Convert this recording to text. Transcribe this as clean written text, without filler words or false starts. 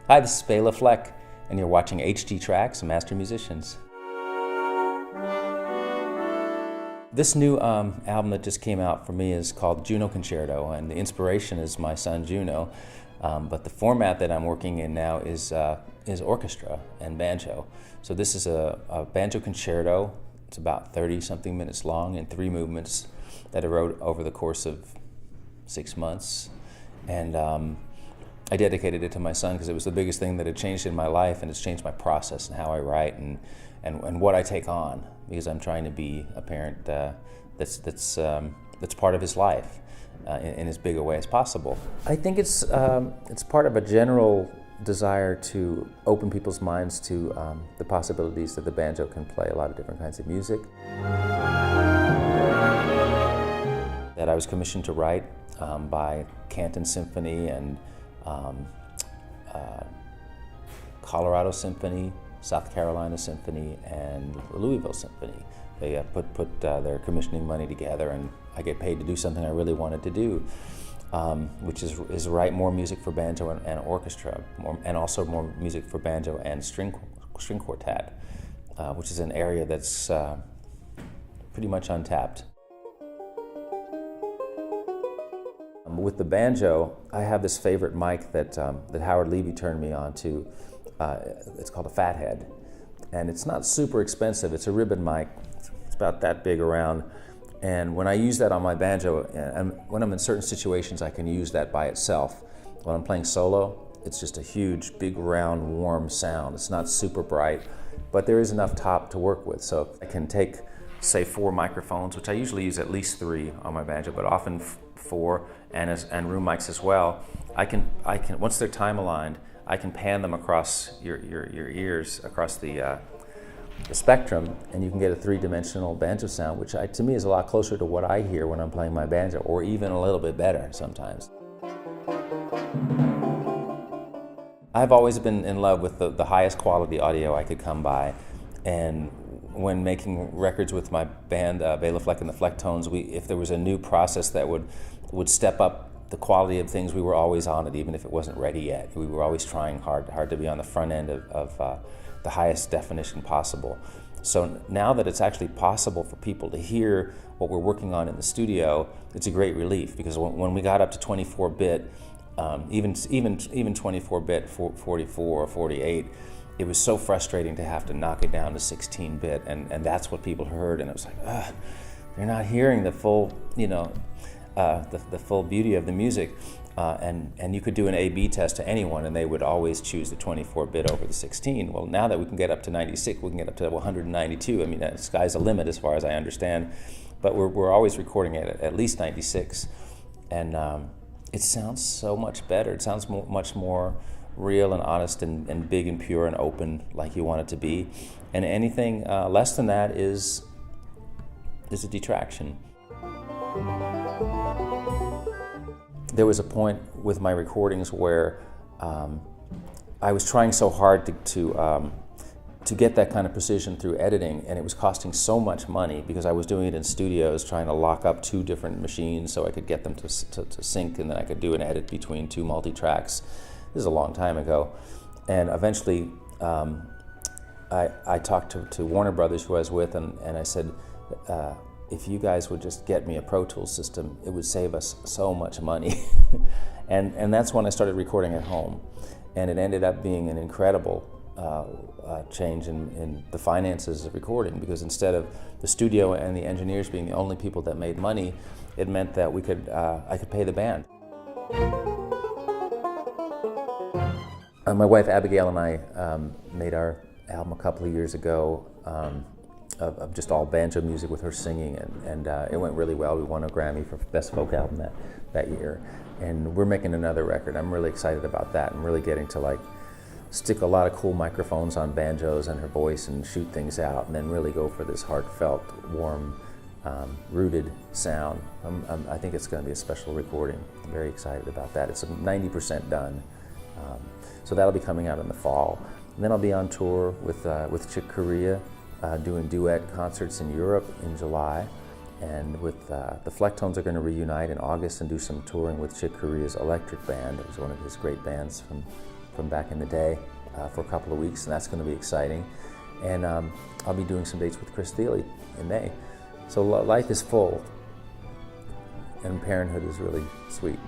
Hi, this is Béla Fleck, and you're watching HDtracks, Master Musicians. This new album that just came out for me is called Juno Concerto, and the inspiration is my son Juno, but the format that I'm working in now is orchestra and banjo. So this is a banjo concerto. It's about 30-something minutes long in 3 movements that I wrote over the course of 6 months. And I dedicated it to my son because it was the biggest thing that had changed in my life, and it's changed my process and how I write and what I take on, because I'm trying to be a parent that's part of his life in as big a way as possible. I think it's part of a general desire to open people's minds to the possibilities that the banjo can play a lot of different kinds of music. That I was commissioned to write by Canton Symphony and Colorado Symphony, South Carolina Symphony, and Louisville Symphony. They put their commissioning money together, and I get paid to do something I really wanted to do, which is write more music for banjo and orchestra, and also more music for banjo and string quartet, which is an area that's pretty much untapped. With the banjo, I have this favorite mic that Howard Levy turned me on to. It's called a Fathead, and it's not super expensive. It's a ribbon mic. It's about that big around, and when I use that on my banjo, and when I'm in certain situations, I can use that by itself. When I'm playing solo, it's just a huge, big, round, warm sound. It's not super bright, but there is enough top to work with. So I can take, say, 4 microphones, which I usually use at least 3 on my banjo, but often 4, and room mics as well. I can once they're time aligned, I can pan them across your ears, across the spectrum, and you can get a 3-dimensional banjo sound, which to me is a lot closer to what I hear when I'm playing my banjo, or even a little bit better sometimes. I've always been in love with the highest quality audio I could come by, and when making records with my band, Béla Fleck and the Fleck Tones, if there was a new process that would step up the quality of things, we were always on it, even if it wasn't ready yet. We were always trying hard to be on the front end of the highest definition possible. So now that it's actually possible for people to hear what we're working on in the studio, it's a great relief, because when we got up to 24-bit, even 24-bit, 44 or 48, it was so frustrating to have to knock it down to 16-bit, and that's what people heard, and it was like, they're not hearing the full, the full beauty of the music, and you could do an A/B test to anyone, and they would always choose the 24-bit over the 16. Well, now that we can get up to 96, we can get up to 192. I mean, the sky's the limit as far as I understand, but we're always recording it at least 96, and it sounds so much better. It sounds much more real and honest and big and pure and open, like you want it to be. And anything less than that is a detraction. There was a point with my recordings where I was trying so hard to get that kind of precision through editing, and it was costing so much money because I was doing it in studios, trying to lock up 2 different machines so I could get them to sync, and then I could do an edit between 2 multi-tracks. This is a long time ago, and eventually I talked to Warner Brothers, who I was with, and I said, if you guys would just get me a Pro Tools system, it would save us so much money. and that's when I started recording at home, and it ended up being an incredible change in the finances of recording, because instead of the studio and the engineers being the only people that made money, it meant that I could pay the band. My wife Abigail and I made our album a couple of years ago of just all banjo music with her singing, and it went really well. We won a Grammy for Best Folk Album that year, and we're making another record. I'm really excited about that. I'm really getting to stick a lot of cool microphones on banjos and her voice and shoot things out, and then really go for this heartfelt, warm, rooted sound. I think it's going to be a special recording. I'm very excited about that. It's 90% done. So that'll be coming out in the fall. And then I'll be on tour with Chick Corea, doing duet concerts in Europe in July. And with the Fleck Tones are going to reunite in August and do some touring with Chick Corea's electric band. It was one of his great bands from from back in the day for a couple of weeks, and that's going to be exciting. And I'll be doing some dates with Chris Thiele in May. So life is full, and parenthood is really sweet.